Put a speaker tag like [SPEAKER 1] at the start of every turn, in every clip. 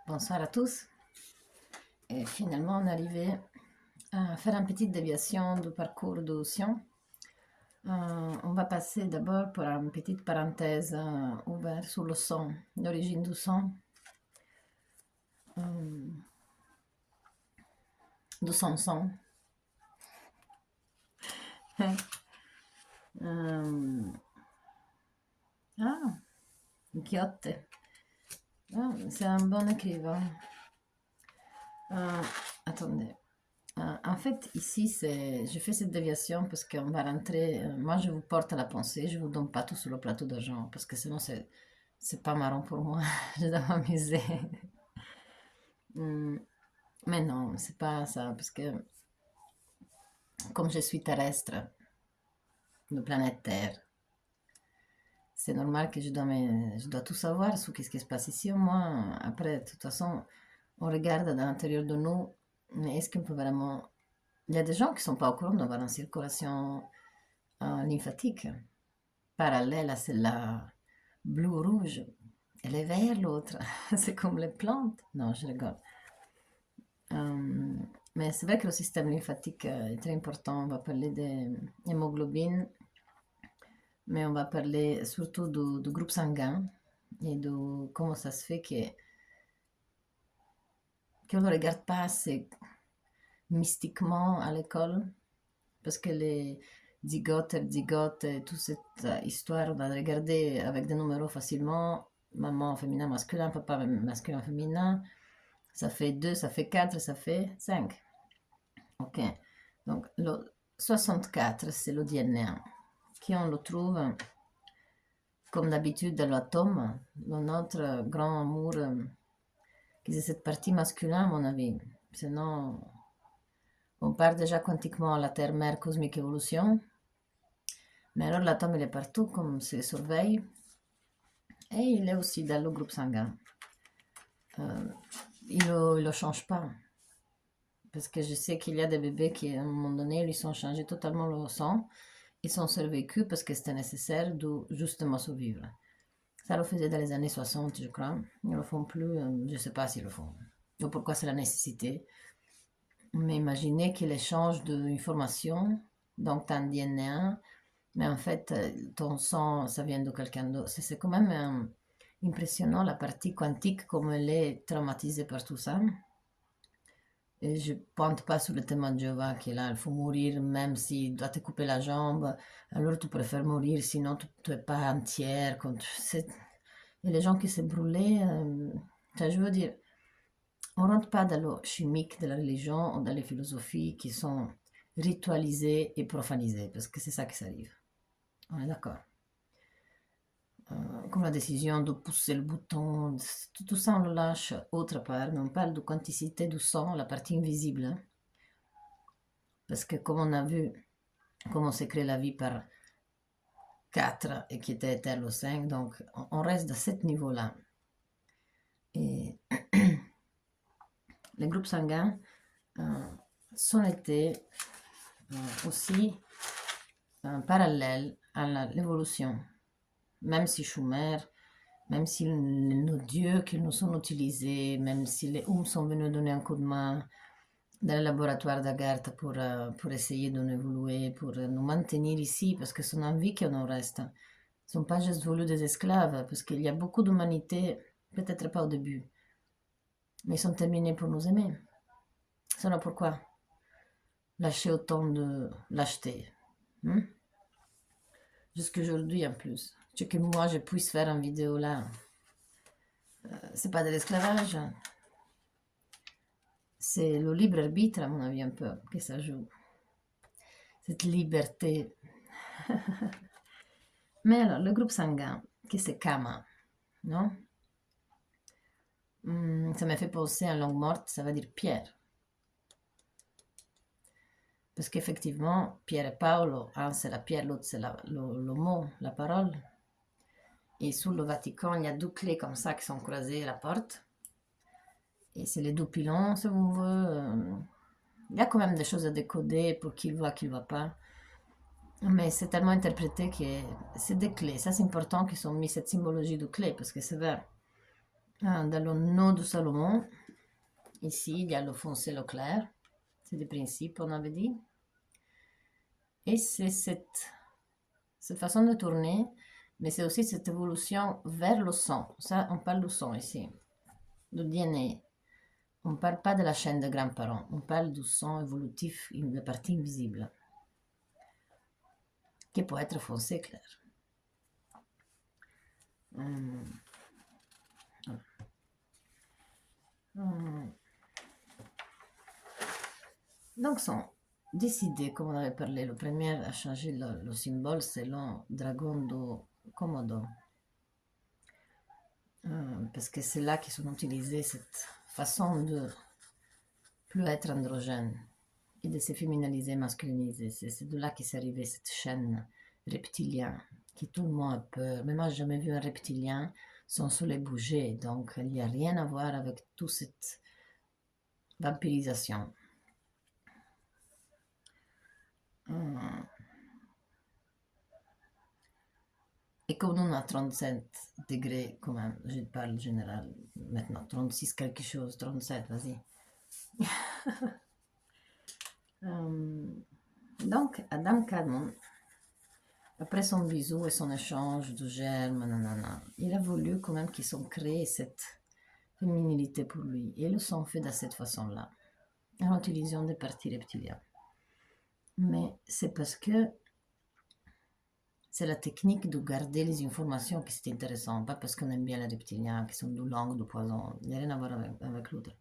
[SPEAKER 1] Bonsoir à tous. Et finalement, on est arrivé à faire une petite déviation du parcours de Sion. On va passer d'abord pour une petite parenthèse ouverte sur le son, l'origine du son. Euh, du son. Euh, ah, Quixote. Ah, c'est un bon écrivain. Euh, attendez. En fait, ici, je fais cette déviation parce qu'on va rentrer. Moi, je vous porte à la pensée, je vous donne pas tout sur le plateau d'argent parce que sinon, c'est pas marrant pour moi. Je dois m'amuser. Hum, Mais non, c'est pas ça parce que comme je suis terrestre, de planète Terre, c'est normal que je dois tout savoir sur ce qui se passe ici. Moi, après, de toute façon, on regarde dans l'intérieur de nous, mais est-ce qu'on peut vraiment. Il y a des gens qui sont pas au courant d'avoir une circulation lymphatique parallèle à celle-là, bleu-rouge. Elle est vert l'autre. C'est comme les plantes. Non, je rigole. Euh, mais c'est vrai que le système lymphatique est très important. On va parler des hémoglobines, mais on va parler surtout du groupe sanguin et de comment ça se fait qu'on ne le regarde pas assez mystiquement à l'école, parce que les zygotes et toute cette histoire, on va le regarder avec des numéros facilement. Maman féminin masculin, papa masculin féminin, ça fait 2, ça fait 4, ça fait 5. Ok, donc le 64, c'est le DNA, qui on le trouve comme d'habitude dans l'atome, dans notre grand amour, qui c'est cette partie masculine à mon avis. Sinon, on part déjà quantiquement à la Terre-Mère cosmique évolution, mais alors l'atome il est partout comme s'il surveille, et il est aussi dans le groupe sanguin. Euh, il ne le change pas. Parce que je sais qu'il y a des bébés qui, à un moment donné, lui sont changés totalement le sang. Ils sont survécus parce que c'était nécessaire de justement survivre. Ça le faisait dans les années 60, je crois. Ils ne le font plus, je ne sais pas s'ils le font. Ou pourquoi c'est la nécessité. Mais imaginez qu'il échange d'informations, donc t'as un DNA, mais en fait, ton sang, ça vient de quelqu'un d'autre. C'est quand même impressionnant la partie quantique, comme elle est traumatisée par tout ça. Et je ne pointe pas sur le témoin de Jéhovah qui est là, il faut mourir même s'il doit te couper la jambe, alors tu préfères mourir, sinon tu n'es pas entière. Et les gens qui s'est brûlés, je veux dire, on ne rentre pas dans le chimique de la religion ou dans les philosophies qui sont ritualisées et profanisées, parce que c'est ça qui s'arrive. On est d'accord. Comme la décision de pousser le bouton, tout ça on le lâche autre part, mais on parle de quanticité du sang, la partie invisible. Hein. Parce que comme on a vu comment s'est créée la vie par 4 et qui était éternel au 5, donc on reste à ce niveau-là. Et les groupes sanguins sont été aussi parallèles à l'évolution. Même si Schumer, même si nos dieux qui nous sont utilisés, même si les hommes sont venus donner un coup de main dans le laboratoire d'Agartha pour essayer de nous évoluer, pour nous maintenir ici, parce que c'est une envie qu'on nous reste. Ils ne sont pas juste voulu des esclaves, parce qu'il y a beaucoup d'humanité, peut-être pas au début, mais ils sont terminés pour nous aimer. Sinon pourquoi lâcher autant de lâcheté hein? Jusqu'aujourd'hui en plus. Tu que moi je puisse faire une vidéo là, c'est pas de l'esclavage, c'est le libre arbitre à mon avis un peu que ça joue. Cette liberté. Mais alors, le groupe sanguin, qui c'est Kama, non? Ça m'a fait penser à langue morte, ça veut dire pierre. Parce qu'effectivement, Pierre et Paolo, un c'est la pierre, l'autre c'est le mot, la parole. Et sous le Vatican, il y a deux clés comme ça qui sont croisées à la porte. Et c'est les deux pilons, si vous voulez. Il y a quand même des choses à décoder pour qui voit, qui ne voit pas. Mais c'est tellement interprété que c'est des clés. Ça, c'est important qu'ils ont mis cette symbologie de clé, parce que c'est vrai. Dans le nœud de Salomon, ici, il y a le foncé, le clair. C'est des principes, on avait dit. Et c'est cette façon de tourner, mais c'est aussi cette évolution vers le son. Ça, on parle du son ici, du DNA. On ne parle pas de la chaîne de grands-parents, on parle du son évolutif, la partie invisible, qui peut être foncé clair. Donc, sont décidés, comme on avait parlé, le premier à changer le symbole selon Dragon de Komodo. Parce que c'est là qu'ils sont utilisés cette façon de plus être androgène et de se féminaliser, masculiniser. C'est de là qu'est arrivée cette chaîne reptilien qui tout le monde a peur. Mais moi, j'ai jamais vu un reptilien sans se les bouger. Donc, il n'y a rien à voir avec toute cette vampirisation. Et comme nous, on a 37 degrés, quand même, je parle général maintenant, 36 quelque chose, 37, vas-y. Donc, Adam Kadmon, après son bisou et son échange de germes, nanana, il a voulu quand même qu'ils ont créé cette féminilité pour lui. Et ils le sont fait de cette façon-là, en utilisant des parties reptiliennes. Mais c'est parce que c'est la technique de garder les informations qui c'est intéressant, pas parce qu'on aime bien les reptiliens, qui sont de langue, de poison, il n'y a rien à voir avec l'autre.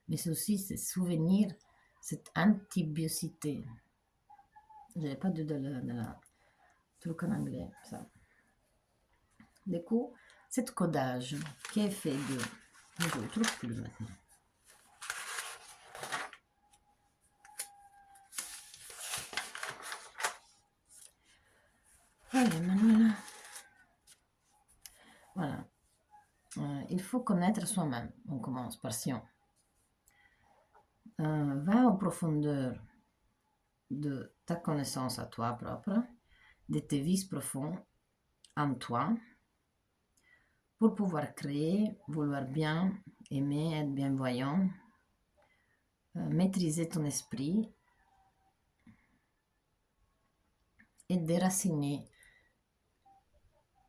[SPEAKER 1] Mais c'est aussi ce souvenir, cette antibiocité. Je n'avais pas de la truc en anglais, ça. Du coup, cette codage qui est fait de... Je ne le trouve plus maintenant. Allez, Manuela. Voilà. Il faut connaître soi-même. On commence par Sion. Va en profondeur de ta connaissance à toi propre, de tes vices profonds en toi, pour pouvoir créer, vouloir bien, aimer, être bienvoyant, maîtriser ton esprit et déraciner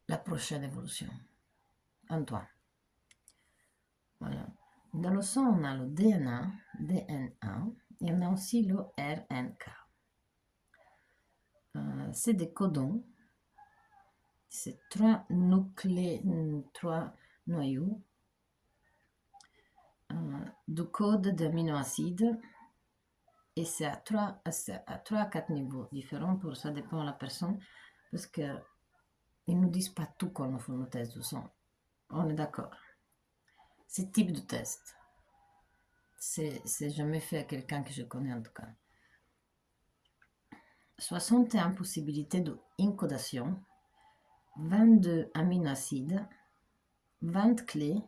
[SPEAKER 1] la prochaine évolution en toi. Voilà. Dans le son, on a le DNA, et on a aussi le RNK. C'est des codons, c'est trois noyaux de code d'aminoacides et c'est à 3 à 4 niveaux différents, pour ça dépend de la personne, parce qu'ils ne nous disent pas tout quand on fait nos tests de son. On est d'accord. Ce type de test, c'est jamais fait à quelqu'un que je connais en tout cas. 61 possibilités d'encodation, 22 aminoacides, 20 clés,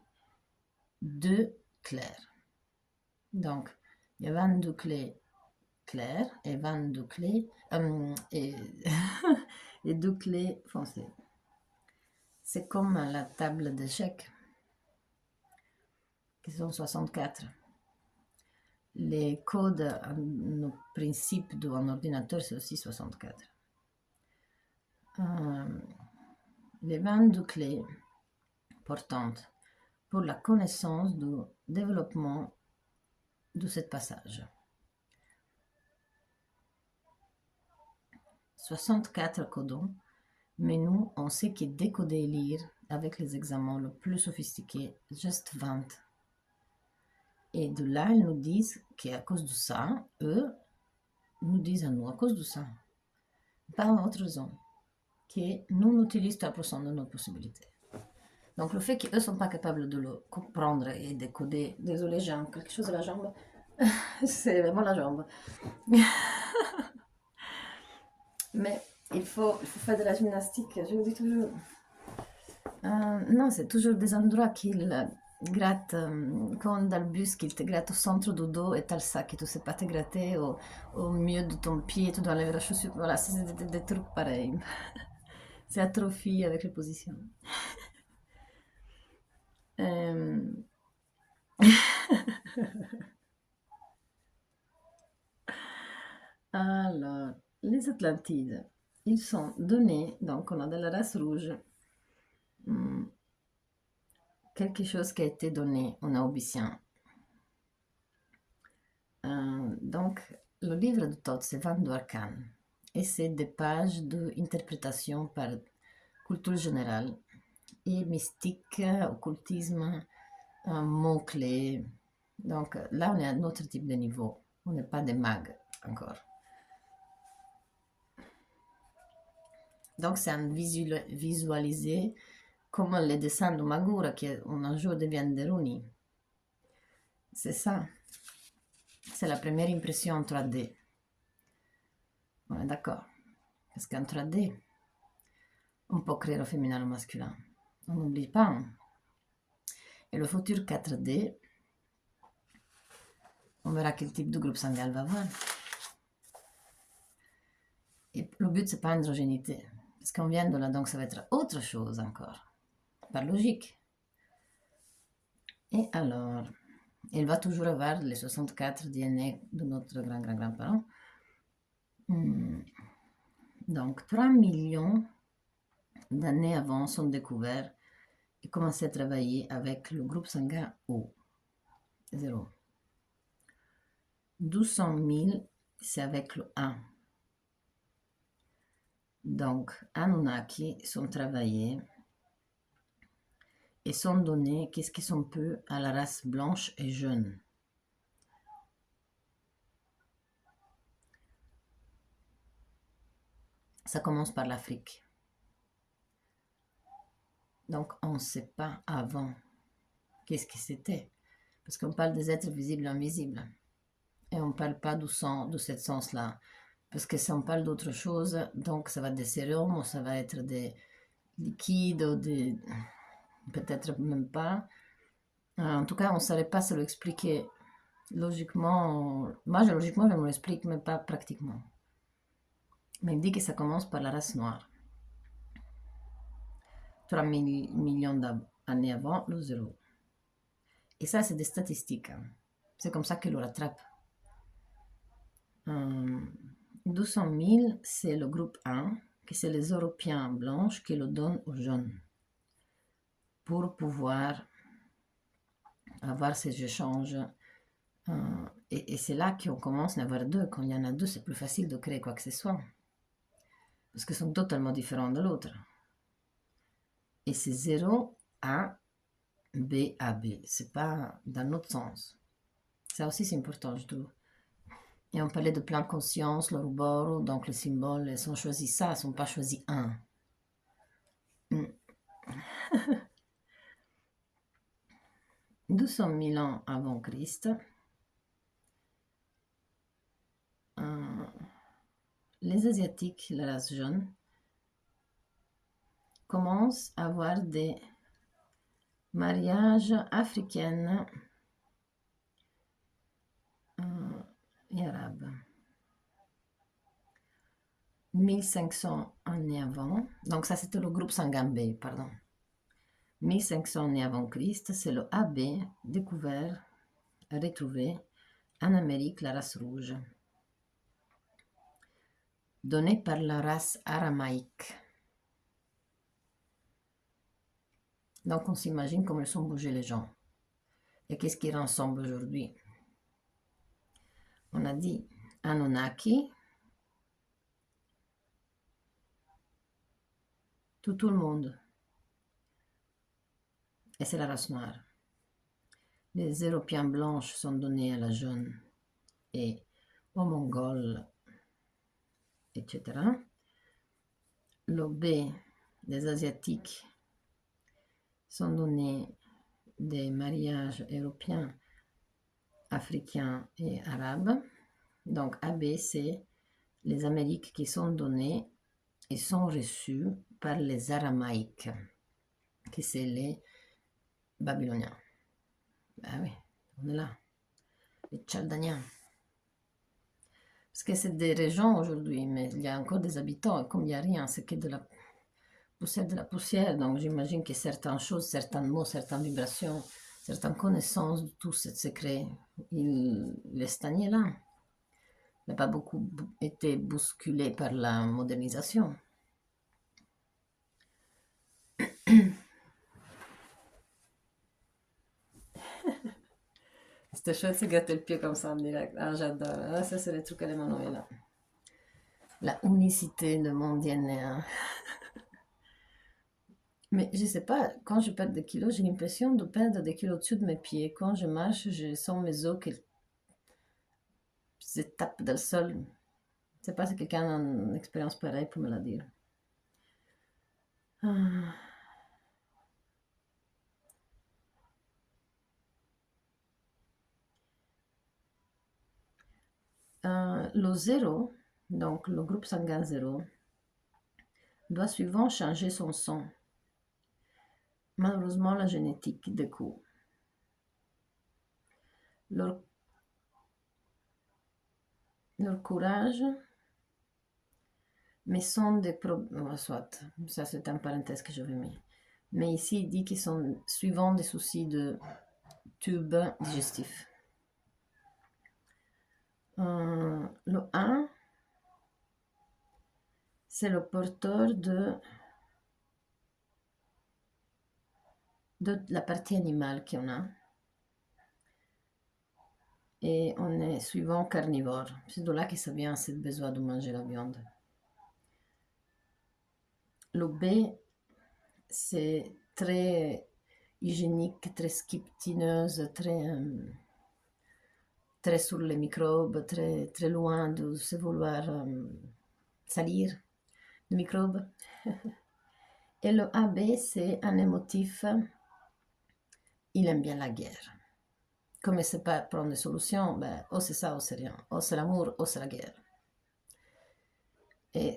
[SPEAKER 1] 2 clairs. Donc, il y a 22 clés claires et 22 clés et 2 clés foncées. C'est comme la table d'échecs, qui sont 64. Les codes, nos principes d'un ordinateur, c'est aussi 64. Les 22 clés importantes pour la connaissance du développement de ce passage. 64 codons, mais nous, on sait que décoder et lire avec les examens le plus sophistiqués, juste 20. Et de là, ils nous disent qu'à cause de ça, eux nous disent à nous, à cause de ça, pas autre raison, que nous n'utilisons 3% de nos possibilités. Donc le fait qu'eux ne sont pas capables de le comprendre et décoder, désolé, j'ai quelque chose à la jambe, c'est vraiment la jambe. Mais il faut faire de la gymnastique, je vous dis toujours. Non, c'est toujours des endroits qu'ils grattent, comme dans le bus, qu'ils te grattent au centre du dos et t'as le sac et tu sais pas te gratter au milieu de ton pied, tu dois enlever la chaussure. Voilà, c'est des trucs pareils. C'est atrophie avec les positions. Atlantides, ils sont donnés, donc on a de la race rouge, quelque chose qui a été donné aux Aubiciens. Donc, le livre de Thoth, c'est 22 arcanes, et c'est des pages d'interprétation par culture générale et mystique, occultisme, mots-clés. Donc là, on est à un autre type de niveau. On n'est pas des mags encore. Donc, c'est un visualiser comme les dessins de Magura qui un jour deviennent des runis. C'est ça. C'est la première impression en 3D. On est d'accord. Parce qu'en 3D, on peut créer au féminin ou au masculin. On n'oublie pas. Hein. Et le futur 4D, on verra quel type de groupe sanguin va avoir. Et le but, c'est pas androgénité. Parce qu'on vient de là, donc ça va être autre chose encore. Par logique. Et alors, il va toujours avoir les 64 DNA de notre grand-grand-grand-parent. Donc, 3 millions d'années avant sont découverts et commencé à travailler avec le groupe sanguin O. 0. 1200 000, c'est avec le 1. Donc, Anunnaki sont travaillés et sont donnés, qu'est-ce qu'ils sont peu, à la race blanche et jeune. Ça commence par l'Afrique. Donc, on ne sait pas avant qu'est-ce que c'était. Parce qu'on parle des êtres visibles et invisibles. Et on ne parle pas de ce sens-là. Parce que si on parle d'autre chose, donc ça va être des sérums, ou ça va être des liquides, ou des... peut-être même pas. En tout cas, on ne savait pas se l'expliquer logiquement. Moi, logiquement, je me l'explique, mais pas pratiquement. Mais il dit que ça commence par la race noire. 3 millions d'années avant, le zéro. Et ça, c'est des statistiques. Hein. C'est comme ça qu'il le rattrape. 200 000, c'est le groupe 1, qui c'est les Européens blanches qui le donnent aux jeunes pour pouvoir avoir ces échanges. Et c'est là qu'on commence à en avoir deux. Quand il y en a deux, c'est plus facile de créer quoi que ce soit. Parce qu'ils sont totalement différents de l'autre. Et c'est 0 A, B, A, B. C'est pas dans l'autre sens. Ça aussi, c'est important, je trouve. Et on parlait de plein conscience, l'Ouroboros, donc les symboles, ils ont choisi ça, ils ne sont pas choisis un. 200 000 ans avant Christ, les Asiatiques, la race jaune, commencent à avoir des mariages africains et arabes. 1500 années avant, donc ça c'était le groupe sanguin B, pardon. 1500 années avant Christ, c'est le AB découvert, retrouvé en Amérique, la race rouge, donnée par la race aramaïque. Donc on s'imagine comment ils sont bougés les gens. Et qu'est-ce qui rassemble aujourd'hui? On a dit Anunnaki, tout le monde. Et c'est la race noire. Les Européens blanches sont donnés à la jeune et aux Mongols, etc. Le B des Asiatiques sont donnés des mariages européens, africains et arabes. Donc AB, c'est les Amériques qui sont données et sont reçues par les Aramaïques, qui c'est les Babyloniens. Ben oui, on est là. Les Chaldaniens. Parce que c'est des régions aujourd'hui, mais il y a encore des habitants, et comme il n'y a rien, c'est que de la poussière, donc j'imagine que certaines choses, certains mots, certaines vibrations, certaines connaissances de tout ce secret, il est stagné là. n'a pas beaucoup été bousculé par la modernisation. C'était chouette se gâter le pied comme ça en direct. Ah, j'adore. Ah, ça, c'est les trucs à l'Emanuela. La unicité de mon DNA. Mais je sais pas, quand je perds des kilos, j'ai l'impression de perdre des kilos au-dessus de mes pieds. Quand je marche, je sens mes os qui se tapent dans le sol. Je sais pas si quelqu'un a une expérience pareille pour me la dire. Ah. Le zéro, donc le groupe sanguin zéro, doit souvent changer son sang. Malheureusement, la génétique découle. Leur, leur courage, mais sont des problèmes. Soit, ça c'est un parenthèse que je vais mettre. Mais ici, il dit qu'ils sont suivant des soucis de tube digestif. Le 1, c'est le porteur de la partie animale qu'on a. Et on est suivant carnivore. C'est de là que ça vient, ce besoin de manger la viande. Le B, c'est très hygiénique, très scriptineuse, très sur les microbes, très, très loin de se vouloir salir de microbes. Et le AB, c'est un émotif, il aime bien la guerre. Comme il ne sait pas prendre des solutions, ben, ou c'est ça, ou c'est rien. Ou c'est l'amour, ou c'est la guerre. Et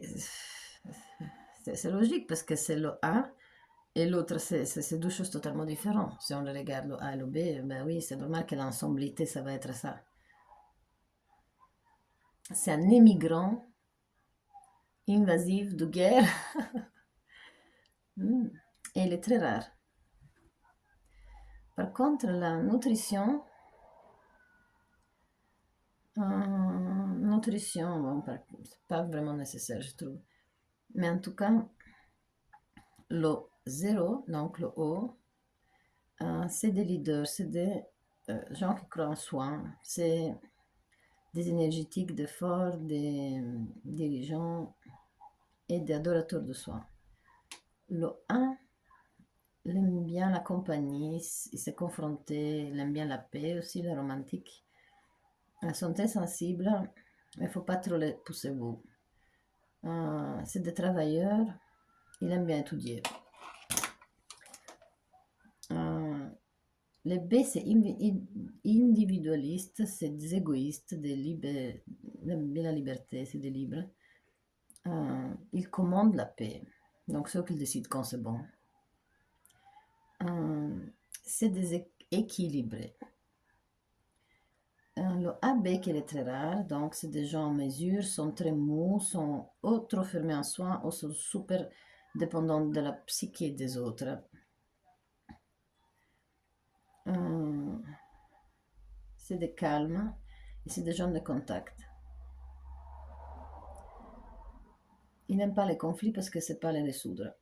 [SPEAKER 1] c'est logique parce que c'est le A et l'autre, c'est deux choses totalement différentes. Si on regarde le A et le B, ben oui, c'est normal que l'ensemblité, ça va être ça. C'est un émigrant invasif de guerre. Et il est très rare. Par contre, la nutrition, bon, c'est pas vraiment nécessaire, je trouve. Mais en tout cas, le 0, donc le O, c'est des leaders, c'est des gens qui croient en soi, c'est des énergétiques, des forts, des dirigeants et des adorateurs de soi. Le 1, il aime bien la compagnie, il s'est confronté, il aime bien la paix aussi, le romantique. Elles sont très sensibles, mais il ne faut pas trop les pousser vous. C'est des travailleurs, il aime bien étudier. Les B, c'est individualiste, c'est des égoïstes, il aime bien la liberté, c'est des libres. Ils commandent la paix, donc c'est eux qui décident quand c'est bon. C'est des équilibrés. Le AB qui est très rare, donc c'est des gens en mesure, sont très mous, sont ou trop fermés en soi, ou sont super dépendants de la psyché des autres. C'est des calmes et c'est des gens de contact. Ils n'aiment pas les conflits parce que c'est pas les résoudre.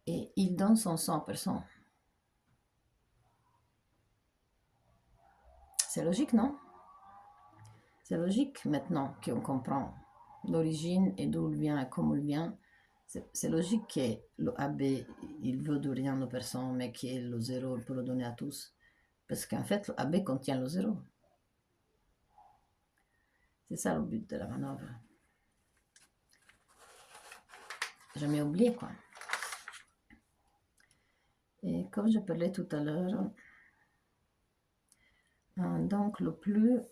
[SPEAKER 1] Et il donne son sang à personne. C'est logique, non? C'est logique maintenant qu'on comprend l'origine et d'où il vient et comment il vient. C'est logique que le AB, il veut de rien aux personnes, mais que le zéro, il peut le donner à tous. Parce qu'en fait, le AB contient le zéro. C'est ça le but de la manœuvre. Jamais oublié, quoi. Et comme je parlais tout à l'heure, donc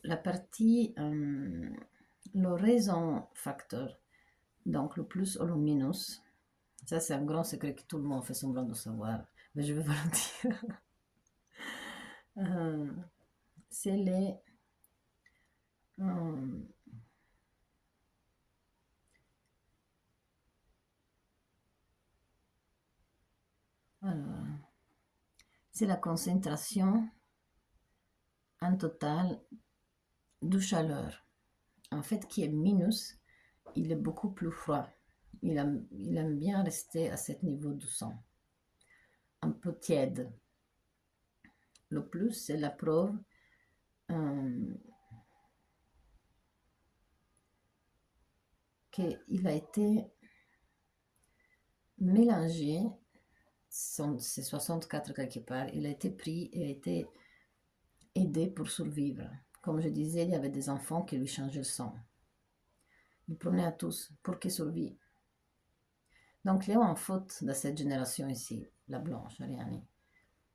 [SPEAKER 1] la partie, le raison facteur, donc le plus ou le minus, ça c'est un grand secret que tout le monde fait semblant de savoir, mais je vais vous le dire. C'est les... alors, c'est la concentration en total de chaleur. En fait, qui est minus, il est beaucoup plus froid. Il aime bien rester à ce niveau du sang, un peu tiède. Le plus, c'est la preuve qu'il a été mélangé, c'est 64 quelque part, il a été pris et a été aidé pour survivre. Comme je disais, il y avait des enfants qui lui changeaient le sang. Il prenait à tous pour qu'ils survivent. Donc, Léo en faute de cette génération ici, la blanche, Ariane.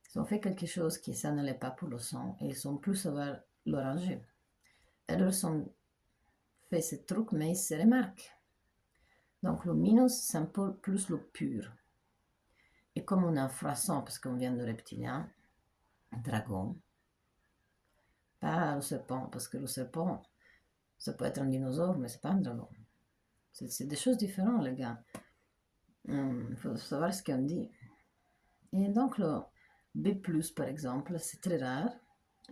[SPEAKER 1] Ils ont fait quelque chose qui ça n'allait pas pour le sang et ils ont plus savoir l'oranger. Elles ont fait ce truc, mais ils se remarquent. Donc, le minus, c'est un peu plus le pur. Et comme on est un froisson, parce qu'on vient de reptilien, dragon, pas le serpent, parce que le serpent, ça peut être un dinosaure, mais c'est pas un dragon. C'est des choses différentes, les gars. Il faut savoir ce qu'on dit. Et donc, le B+, par exemple, c'est très rare.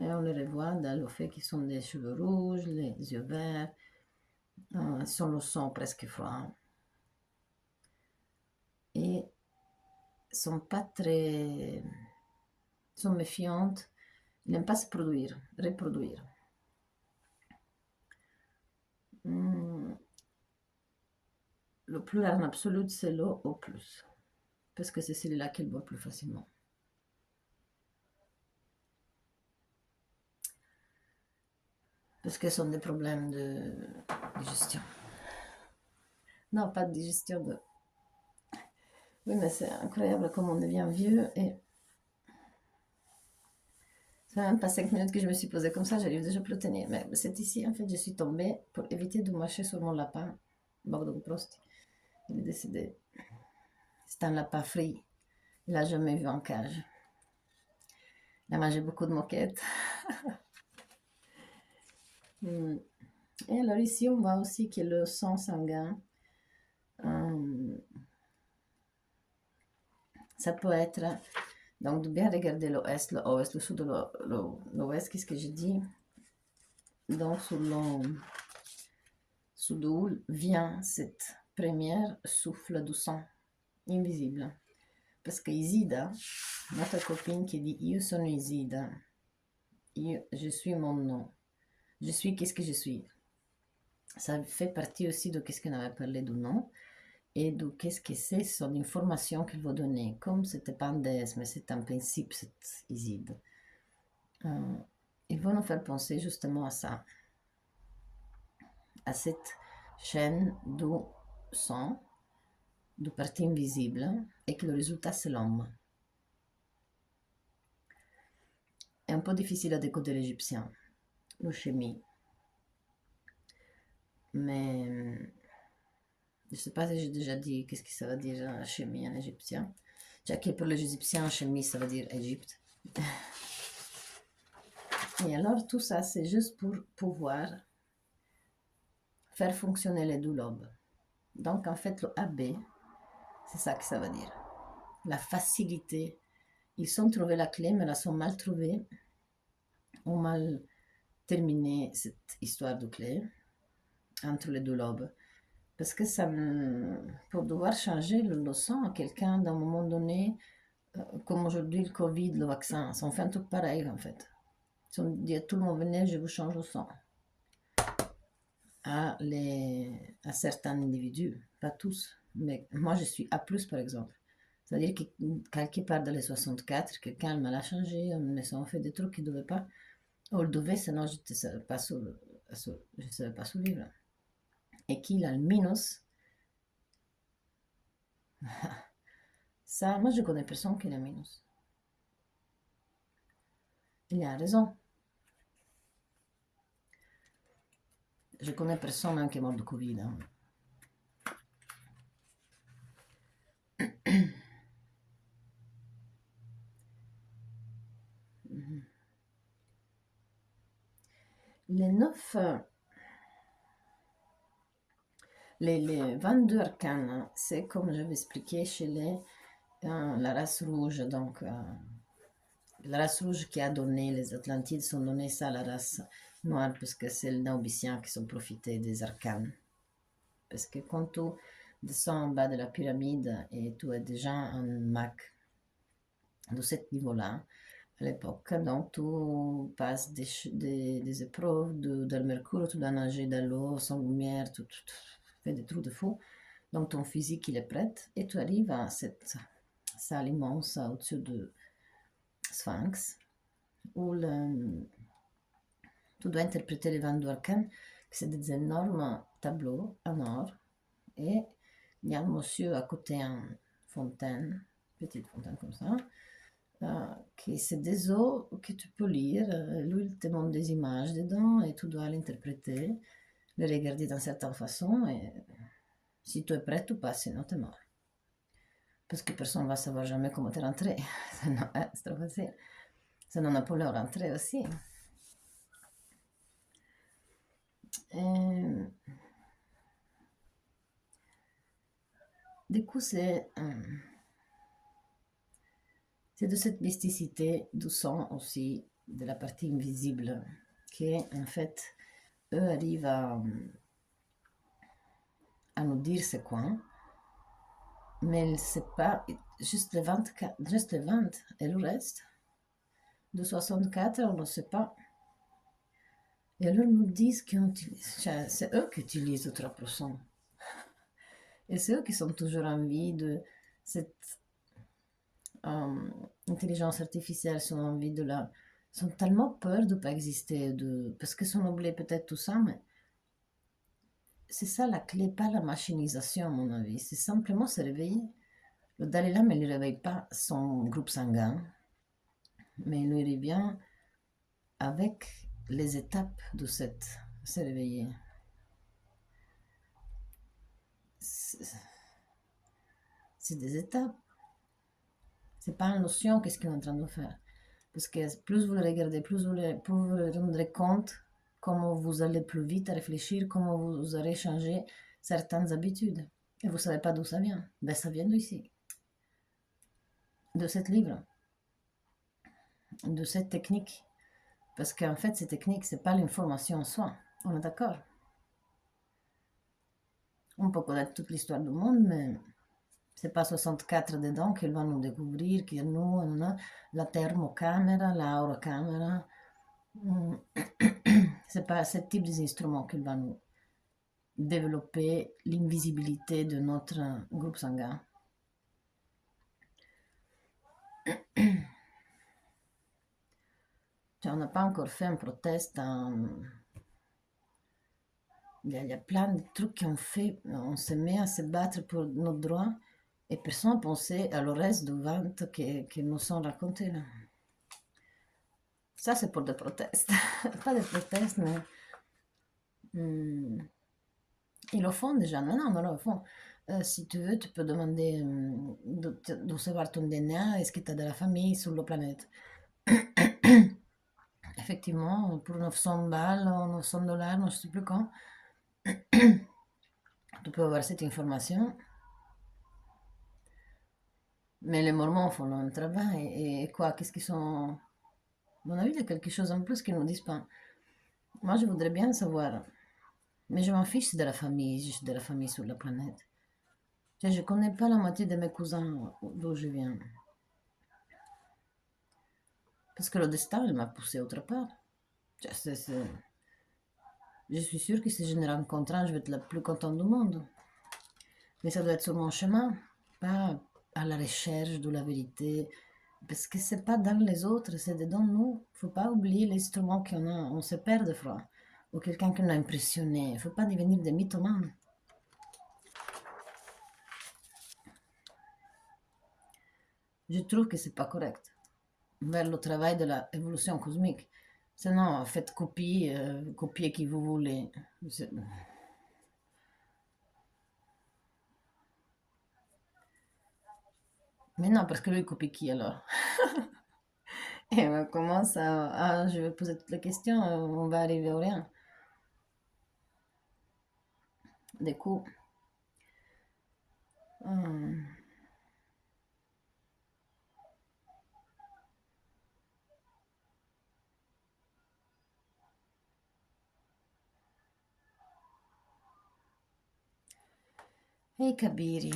[SPEAKER 1] Et on le revoit dans le fait qu'ils sont des cheveux rouges, les yeux verts, ils ont le sang presque froid. Et sont pas très... sont méfiantes. Ils n'aiment pas se produire, reproduire. Le plus rare en absolu, c'est le O+. Parce que c'est celui-là qui le voit plus facilement. Parce que ce sont des problèmes de digestion. Non, pas de digestion de... Oui, mais c'est incroyable comme on devient vieux et... Ça fait même pas 5 minutes que je me suis posée comme ça, j'arrive déjà plus à tenir. Mais c'est ici, en fait, je suis tombée pour éviter de marcher sur mon lapin. Bogdan Prost, il est décédé. C'est un lapin frit. Il n'a jamais vu en cage. Il a mangé beaucoup de moquettes. Et alors ici, on voit aussi que le sang sanguin, ça peut être, donc de bien regarder l'ouest, le sud, l'ouest, qu'est-ce que je dis? Donc sous d'où vient cette première souffle du sang invisible. Parce que Isida, notre copine qui dit Io sono Isida, je suis mon nom, je suis qu'est-ce que je suis. Ça fait partie aussi de qu'est-ce qu'on avait parlé du nom et de qu'est-ce que c'est son information qu'il va donner. Comme c'était pas un déesse, mais c'est un principe, cette Iside. Il va nous faire penser justement à ça, à cette chaîne du sang, de partie invisible, et que le résultat c'est l'homme. È un po' difficile à décoder l'égyptien, le chimie. Mais je ne sais pas si j'ai déjà dit qu'est-ce que ça veut dire chimie en égyptien. Déjà que pour les égyptiens, chimie ça veut dire Égypte. Et alors tout ça c'est juste pour pouvoir faire fonctionner les deux lobes. Donc en fait le AB, c'est ça que ça veut dire. La facilité. Ils ont trouvé la clé, mais la sont mal trouvée. Ont mal terminé cette histoire de clé entre les deux lobes. Parce que ça, pour devoir changer le sang à quelqu'un d'un moment donné, comme aujourd'hui le Covid, le vaccin, on fait un truc pareil en fait. Si on dit à tout le monde venez, je vous change le sang. À certains individus, pas tous. Mais moi je suis A+, par exemple. C'est-à-dire que quelque part dans les 64, quelqu'un me l'a changé, on fait des trucs qu'il ne devait pas. On le devait, sinon je ne savais pas survivre. Et qu'il a le minus, ça, moi je connais personne qui a le minus. Il a raison. Je connais personne même qui est mort de Covid. Hein. Les 9, les 22 arcanes, c'est comme j'avais expliqué chez la race rouge, donc la race rouge qui a donné les Atlantides sont donnés ça à la race noire parce que c'est les Naubiciens qui sont profités des arcanes. Parce que quand tu descends en bas de la pyramide et tu es déjà un mag de ce niveau-là, à l'époque, donc tu passes des épreuves de mercure, tu dois nager dans l'eau sans lumière, tu fais des trous de fou. Donc ton physique il est prêt et tu arrives à cette salle immense au-dessus de Sphinx où tu dois interpréter les 22 arcanes, que c'est des énormes tableaux en or et il y a un monsieur à côté en fontaine, petite fontaine comme ça, qui c'est des eaux que tu peux lire. Lui, il te montre des images dedans et tu dois l'interpréter, le regarder d'une certaine façon et si tu es prêt, tu passes, sinon tu es mort. Parce que personne ne va savoir jamais comment tu es rentré. C'est trop facile. Sinon, Napoléon rentrait aussi. Et, du coup, c'est de cette mysticité d'où sont aussi de la partie invisible qui, en fait, eux arrivent à nous dire c'est quoi, mais c'est pas juste les 24, juste les 20 et le reste de 64, on ne sait pas. Et alors ils nous disent c'est eux qui utilisent le 3%. Et c'est eux qui sont toujours en vie de cette intelligence artificielle, sont en vie de la... sont tellement peur de ne pas exister, parce qu'ils sont oubliés peut-être tout ça, mais c'est ça la clé, pas la machinisation à mon avis, c'est simplement se réveiller. Le Dalai Lama ne réveille pas son groupe sanguin, mais il lui revient avec les étapes de cette se réveiller. C'est des étapes. C'est pas une notion qu'est-ce qu'on est en train de faire. Parce que plus vous le regardez, plus vous vous rendrez compte comment vous allez plus vite à réfléchir, comment vous allez changer certaines habitudes. Et vous ne savez pas d'où ça vient. Ben, ça vient d'ici, de cette livre, de cette technique. Parce qu'en fait, cette technique, c'est pas l'information en soi. On est d'accord. On peut connaître toute l'histoire du monde, mais c'est pas 64 dedans qu'ils vont nous découvrir, que nous, on a la thermocaméra, l'aurocamera. C'est pas ce type d'instrument qui va nous développer l'invisibilité de notre groupe sanguin. On n'a pas encore fait un protest. Il y a plein de trucs qu'on fait. On se met à se battre pour nos droits et personne ne pensait à le reste du ventre qui nous sont racontés. Là. Ça, c'est pour des protestes. Pas des protestes, mais ils le font déjà. Non, mais ils le font. Si tu veux, tu peux demander de recevoir ton DNA. Est-ce que tu as de la famille sur la planète? Effectivement, pour 900 balles ou 900 dollars, non, je ne sais plus quand, tu peux avoir cette information. Mais les Mormons font leur travail. Et quoi, qu'est-ce qu'ils sont... À mon avis, il y a quelque chose en plus qu'ils ne nous disent pas. Moi, je voudrais bien savoir. Mais je m'en fiche de la famille. Je suis de la famille sur la planète. Je ne connais pas la moitié de mes cousins d'où je viens. Parce que le destin, il m'a poussé autre part. Je suis sûre que si je ne rencontre un, je vais être la plus contente du monde. Mais ça doit être sur mon chemin, pas à la recherche de la vérité. Parce que c'est pas dans les autres, c'est dedans nous. Faut pas oublier l'instrument qu'on a. On se perd de fois. Ou quelqu'un qui nous a impressionné. Faut pas devenir des mythomanes. Je trouve que c'est pas correct. Vers le travail de l'évolution cosmique. Sinon, faites copier qui vous voulez. Mais non, parce que lui, il copie qui alors? Et on commence je vais poser toutes les questions, on va arriver au rien. Du coup, hum, Hey Kabiri,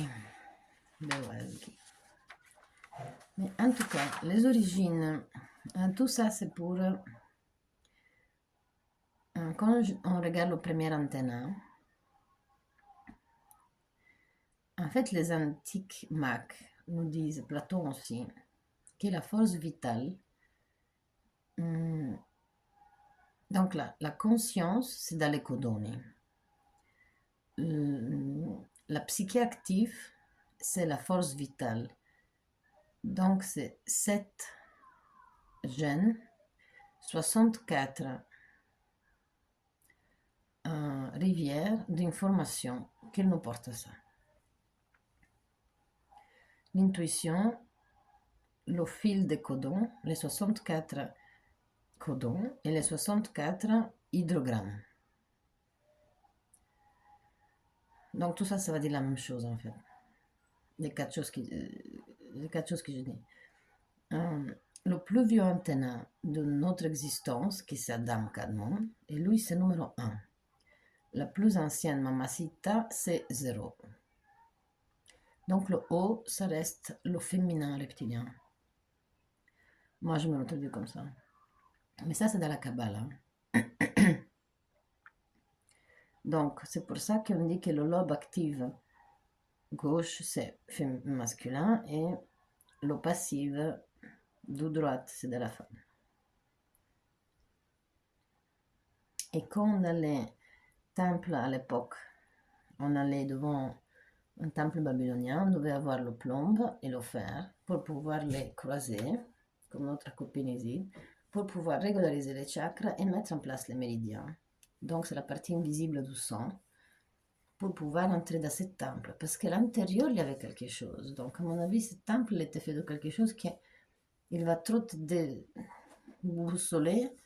[SPEAKER 1] Bewalgi. Mais en tout cas, les origines, tout ça c'est pour... quand on regarde le premier antenna, en fait les antiques Macs nous disent, Platon aussi, que la force vitale, donc la conscience, c'est dans les codoni. La psyché active, c'est la force vitale. Donc c'est 7 gènes, 64 rivières d'informations qui nous portent ça. L'intuition, le fil des codons, les 64 codons et les 64 hydrogrammes. Donc tout ça, ça va dire la même chose en fait. Les quatre choses que je dis. Le plus vieux antenna de notre existence, qui c'est Adam Kadmon, et lui c'est numéro 1. La plus ancienne Mamacita, c'est 0. Donc le O, ça reste le féminin reptilien. Moi, je me retrouve comme ça. Mais ça, c'est dans la Kabbalah. Donc, c'est pour ça qu'on dit que le lobe actif gauche, c'est masculin, et le passif de droite, c'est de la femme. Et quand dans les temples à l'époque, on allait devant un temple babylonien, on devait avoir le plomb et le fer pour pouvoir les croiser, comme notre copine Isid, pour pouvoir régulariser les chakras et mettre en place les méridiens. Donc c'est la partie invisible du sang pour pouvoir entrer dans ce temple. Parce qu'à l'intérieur, il y avait quelque chose. Donc à mon avis, ce temple était fait de quelque chose qui il va trop te déboussoler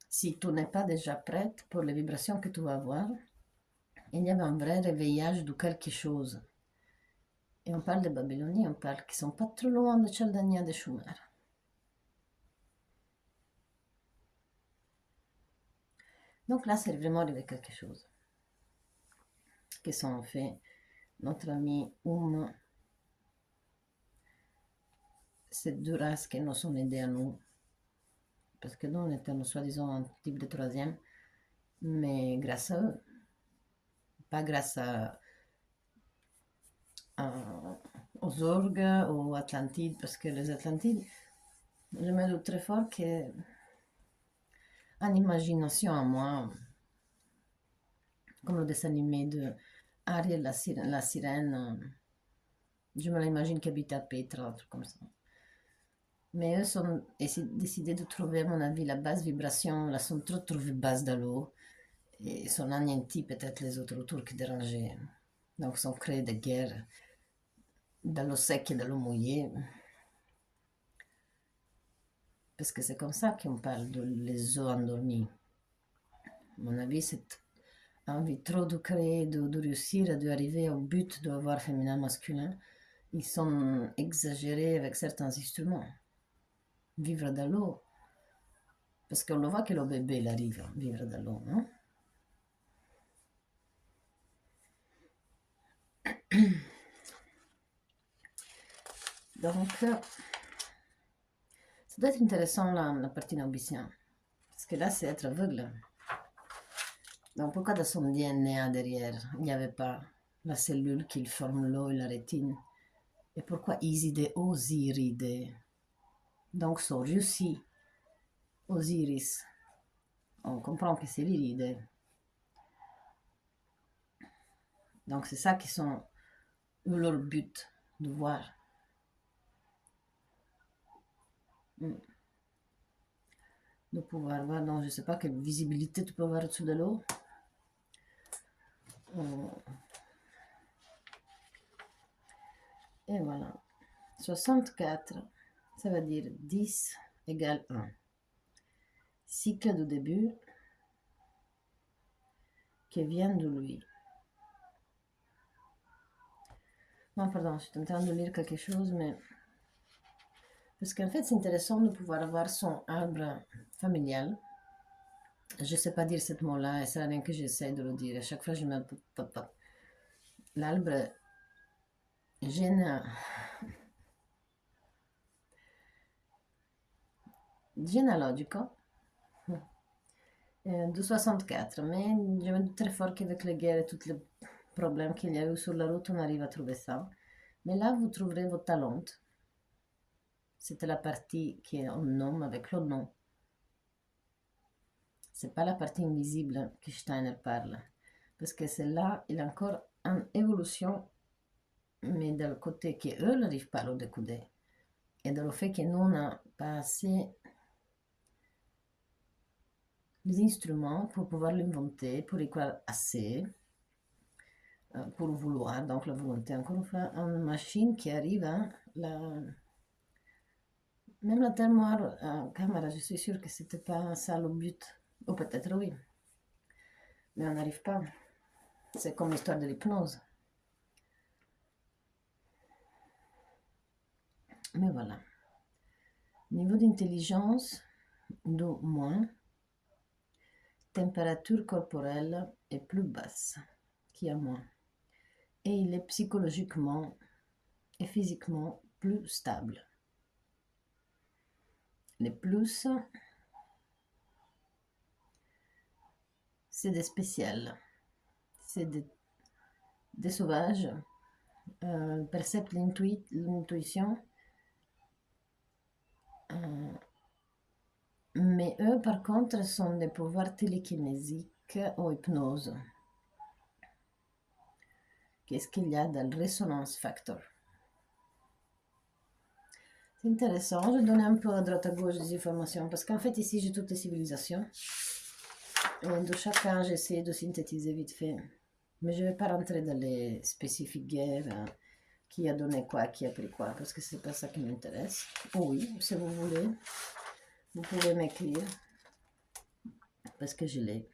[SPEAKER 1] si tu n'es pas déjà prête pour les vibrations que tu vas avoir. Il y avait un vrai réveillage de quelque chose. Et on parle des Babyloniens, on parle qui sont pas trop loin de Chaldania et de Schumer. Donc là, c'est vraiment arrivé quelque chose. Qui sont fait notre ami ces deux races qui nous ont aidés à nous. Parce que nous, on était, soi-disant, un type de troisième. Mais grâce à eux. Pas grâce aux orgues, aux Atlantides. Parce que les Atlantides, je me doute très fort que en imagination à moi, comme le dessin animé de Ariel, la sirène, je me l'imagine qui habite à Petra, un truc comme ça. Mais eux ont décidé de trouver, à mon avis, la basse vibration, la sont trop trouvée basse dans l'eau. Et sont anéantis peut-être les autres autour qui dérangeaient. Donc, ils ont créé des guerres dans l'eau sec et dans l'eau mouillée. Parce que c'est comme ça qu'on parle de les eaux endormies. À mon avis, c'est envie trop de créer, de réussir, d'arriver au but d'avoir féminin, masculin. Ils sont exagérés avec certains instruments. Vivre dans l'eau. Parce qu'on le voit que le bébé il arrive à vivre dans l'eau, non? Donc, ça doit être intéressant la partie naubicien. Parce que là, c'est être aveugle. Donc, pourquoi dans son DNA derrière, il n'y avait pas la cellule qui forme l'eau et la rétine? Et pourquoi Isidé Osiridé? Donc, sont réussi Osiris. On comprend que c'est l'Iridé. Donc, c'est ça qui sont leur but de voir. De pouvoir voir, donc je ne sais pas quelle visibilité tu peux avoir au-dessus de l'eau. Et voilà. 64, ça veut dire 10 égale 1. Cycle de début qui vient de lui. Non, pardon, je suis en train de lire quelque chose, mais... Parce qu'en fait, c'est intéressant de pouvoir avoir son arbre familial. Je ne sais pas dire ce mot-là, et ça n'a rien que j'essaie de le dire. À chaque fois, je me... l'albero gene- généalogico de 64, mais je me doute très fort qu'avec les guerres et tous les problèmes qu'il y a eu sur la route, on arrive à trouver ça. Mais là, vous trouverez vos talents. C'était la partie qui est en nom avec le nom. C'est pas la partie invisible que Steiner parle. Parce que celle-là, il a encore une évolution, mais du côté qu'eux n'arrivent pas à le décoder. Et dans le fait que nous, on n'a pas assez les instruments pour pouvoir l'inventer, pour y croire assez, pour vouloir, donc la volonté. Encore une fois, une machine qui arrive à même la termoire caméra, je suis sûre que c'était pas ça le but. Ou peut-être oui. Mais on n'arrive pas. C'est comme l'histoire de l'hypnose. Mais voilà. Niveau d'intelligence, de moins. Température corporelle est plus basse qu'il y a moins. Et il est psychologiquement et physiquement plus stable. Les plus, c'est des spéciales. C'est des sauvages. Perceptent l'intuition. Mais eux, par contre, sont des pouvoirs télékinésiques ou hypnose. Qu'est-ce qu'il y a dans le resonance factor? C'est intéressant, je donne un peu à droite à gauche des informations, parce qu'en fait, ici, j'ai toutes les civilisations. Et de chacun, j'essaie de synthétiser vite fait. Mais je ne vais pas rentrer dans les spécifiques guerres, qui a donné quoi, qui a pris quoi, parce que c'est pas ça qui m'intéresse. Oh oui, si vous voulez, vous pouvez m'écrire, parce que je l'ai.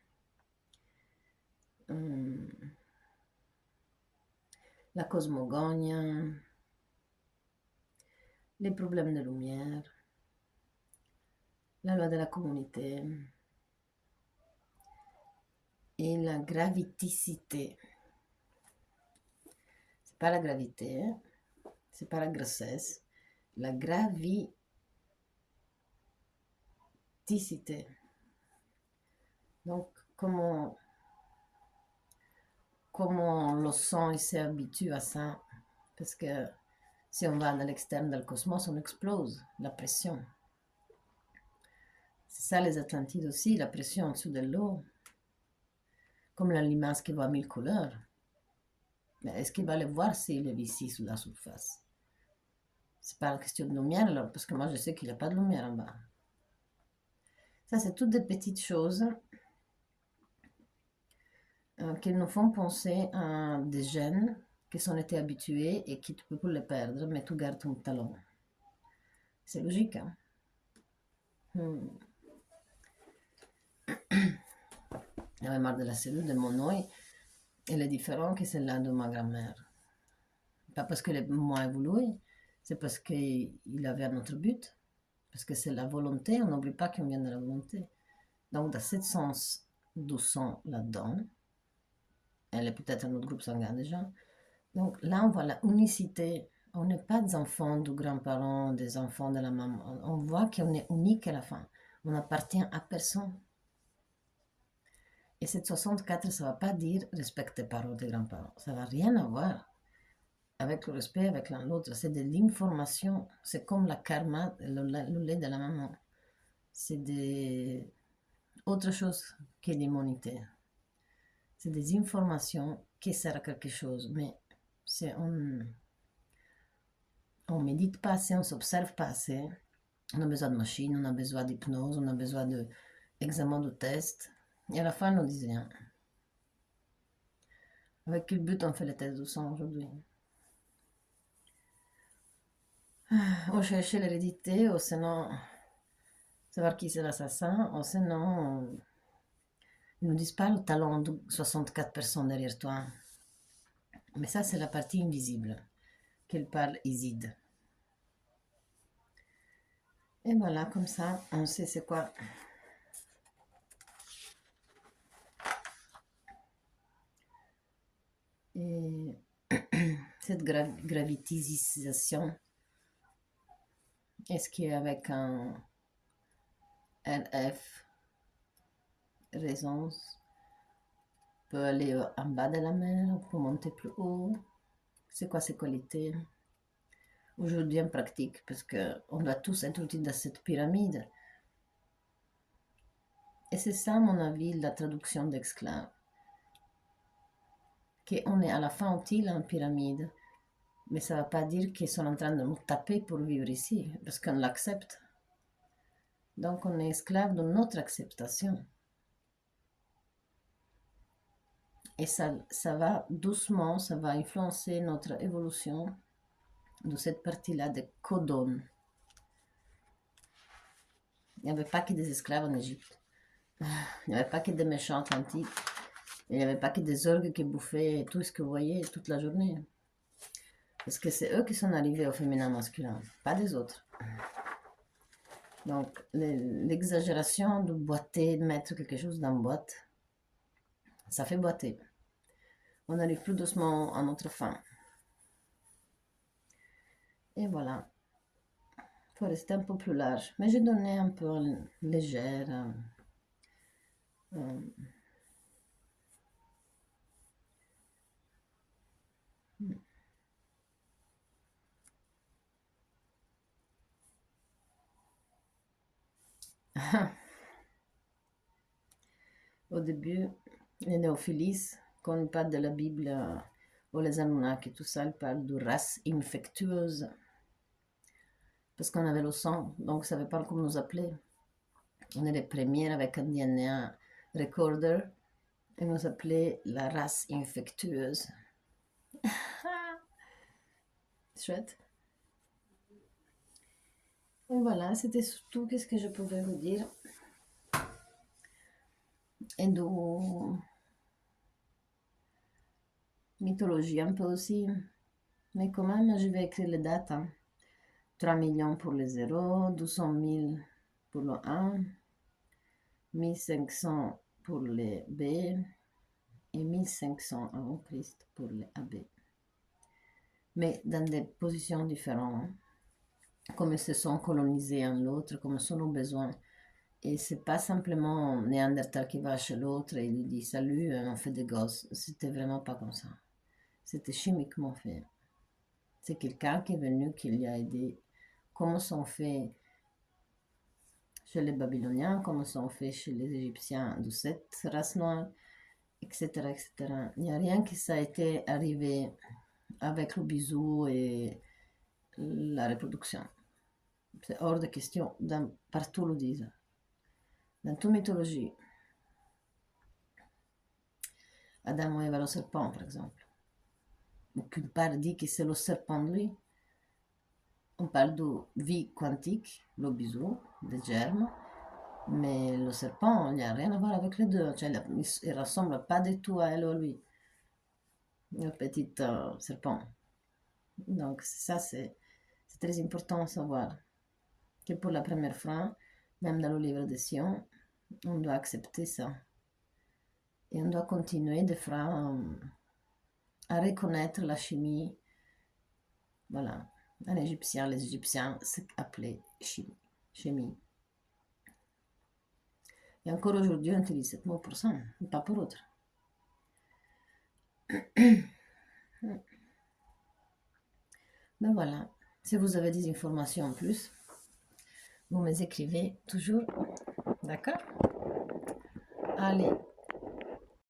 [SPEAKER 1] La cosmogonie, les problèmes de lumière, la loi de la communauté et la graviticité. C'est pas la gravité, c'est pas la grossesse, la graviticité. Donc, comment le sang il s'est habitué à ça, parce que si on va dans l'externe du cosmos, on explose la pression. C'est ça les Atlantides aussi, la pression en dessous de l'eau, comme la limace qui voit 1000 couleurs. Mais est-ce qu'il va les voir s'il est ici sous la surface? C'est pas une question de lumière alors, parce que moi je sais qu'il n'y a pas de lumière en bas. Ça, c'est toutes des petites choses qui nous font penser à des gènes qui sont été habitués et qui tu peux plus les perdre, mais tu gardes ton talent. C'est logique, hein? J'avais marre de la cellule de mon œil. Elle est différente que celle-là de ma grand-mère. Pas parce qu'elle est moins évoluée, c'est parce qu'il avait un autre but. Parce que c'est la volonté, on n'oublie pas qu'on vient de la volonté. Donc, dans ce sens du sang là-dedans, elle est peut-être un autre groupe sanguin déjà. Donc là, on voit la unicité. On n'est pas des enfants du grand-parent, des enfants de la maman. On voit qu'on est unique à la fin. On appartient à personne. Et cette 64, ça ne va pas dire respecter les parents des grands-parents. Ça n'a rien à voir avec le respect avec l'un l'autre. C'est de l'information. C'est comme la karma, le lait de la maman. C'est autre chose que l'immunité. C'est des informations qui servent à quelque chose. Mais c'est on médite pas assez, on s'observe pas assez. On a besoin de machines, on a besoin d'hypnose, on a besoin d'examen de test. Et à la fin, on ne dit rien. Avec quel but on fait les tests de sang aujourd'hui? On cherche l'hérédité, ou sinon savoir qui c'est l'assassin, ou sinon ils ne nous disent pas le talent de 64 personnes derrière toi. Mais ça, c'est la partie invisible qu'elle parle Isid. Et voilà, comme ça, on sait c'est quoi. Et cette gravitisation, est-ce qu'avec un RF résonance peut aller en bas de la mer, peut monter plus haut? C'est quoi ses qualités? Aujourd'hui, en pratique, parce qu'on doit tous être utiles dans cette pyramide. Et c'est ça, à mon avis, la traduction d'esclave. Qu'on est à la fin utile en pyramide, mais ça ne va pas dire qu'ils sont en train de nous taper pour vivre ici, parce qu'on l'accepte. Donc on est esclave de notre acceptation. Et ça va doucement, ça va influencer notre évolution de cette partie-là de codone. Il n'y avait pas que des esclaves en Égypte. Il n'y avait pas que des méchants antiques. Il n'y avait pas que des orgues qui bouffaient tout ce que vous voyez toute la journée. Parce que c'est eux qui sont arrivés au féminin masculin, pas des autres. Donc, l'exagération de boiter, de mettre quelque chose dans la boîte, ça fait boiter. On arrive plus doucement à notre fin. Et voilà. Il faut rester un peu plus large. Mais j'ai donné un peu légère. Au début, les néophilis, quand on parle de la Bible ou les Anunnaki, tout ça, ils parlent de race infectueuse. Parce qu'on avait le sang, donc on ne savait pas comment nous appeler. On est les premiers avec un DNA recorder et nous appelait la race infectueuse. Chouette. Et voilà, c'était tout ce que je pouvais vous dire. Et de mythologie un peu aussi. Mais quand même, je vais écrire les dates. 3 millions pour le 0, 200 000 pour le 1, 1500 pour le B et 1500 avant Christ pour le AB. Mais dans des positions différentes, comme ils se sont colonisés un l'autre, comme sont nos besoins. Et c'est pas simplement Néandertal qui va chez l'autre et lui dit salut, on fait des gosses. C'était vraiment pas comme ça. C'était chimiquement fait. C'est quelqu'un qui est venu, qui lui a aidé. Comment sont faits chez les Babyloniens, comment sont faits chez les Égyptiens de cette race noire, etc., etc. Il n'y a rien qui ça a été arrivé avec le bisou et la reproduction. C'est hors de question, partout le disent. Dans toute mythologie. Adam et Ève le serpent, par exemple. Aucune part dit que c'est le serpent de lui. On parle de vie quantique, le bisou, des germes, mais le serpent, il n'y a rien à voir avec les deux. Il ne ressemble pas du tout à elle ou à lui. Le petit serpent. Donc ça, c'est très important à savoir. Que pour la première fois, même dans le livre de Sion, on doit accepter ça. Et on doit continuer de faire à reconnaître la chimie. Voilà. En égyptien, les Égyptiens s'appelaient chimie. Et encore aujourd'hui, on utilise ce mot pour ça, pas pour autre. Ben voilà. Si vous avez des informations en plus, vous me écrivez toujours. D'accord? Allez.